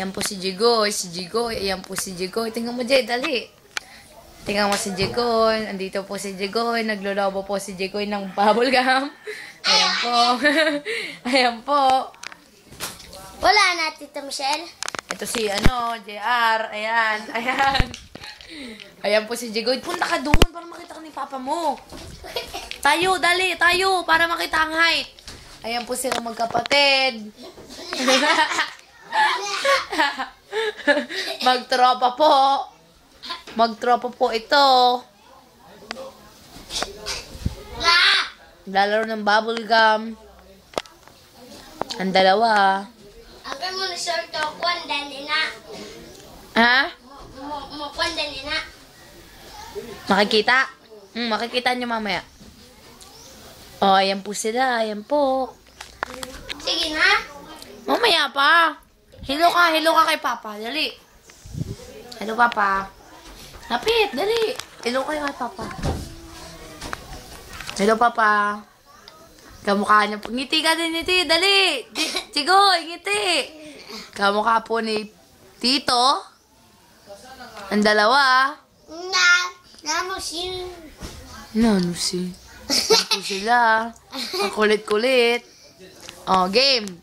Yan po si Jigoy. Si Jigoy. Ayan po si Jigoy. Tingnan mo, Jay. Dali. Tingnan mo si Jigoy. Andito po si Jigoy. Naglolobo po si Jigoy ng bubble gum. Ayan po. Ayan po. Wala na, Tita Michelle. Ito si, JR. Ayan. Ayan. Ayan po si Jigoy. Punta ka doon para makita ka ni Papa mo. Tayo, dali. Tayo. Para makita ang height. Ayan po sila magkapatid. Magtropa po. Magtropa po ito. Lalaro ng bubble gum. Ang dalawa. Ang mo na short o kwandan ina. Ha? Mo kwandan ina. Makikita? Makikita nyo mamaya. Oh, ayan po sila. Ayan po. Sige na. Mamaya pa. Hello ka kay Papa. Dali. Hello, Papa. Lapit, dali. Hello kayo kay Papa. Hello, Papa. Kamukha niya po. Ngiti ka din, ngiti. Dali. Chigoy, ngiti. Kamukha po ni Tito. Ang dalawa. Namusin. Nanusin. Ang po sila. Ang kulit-kulit. Oh, game.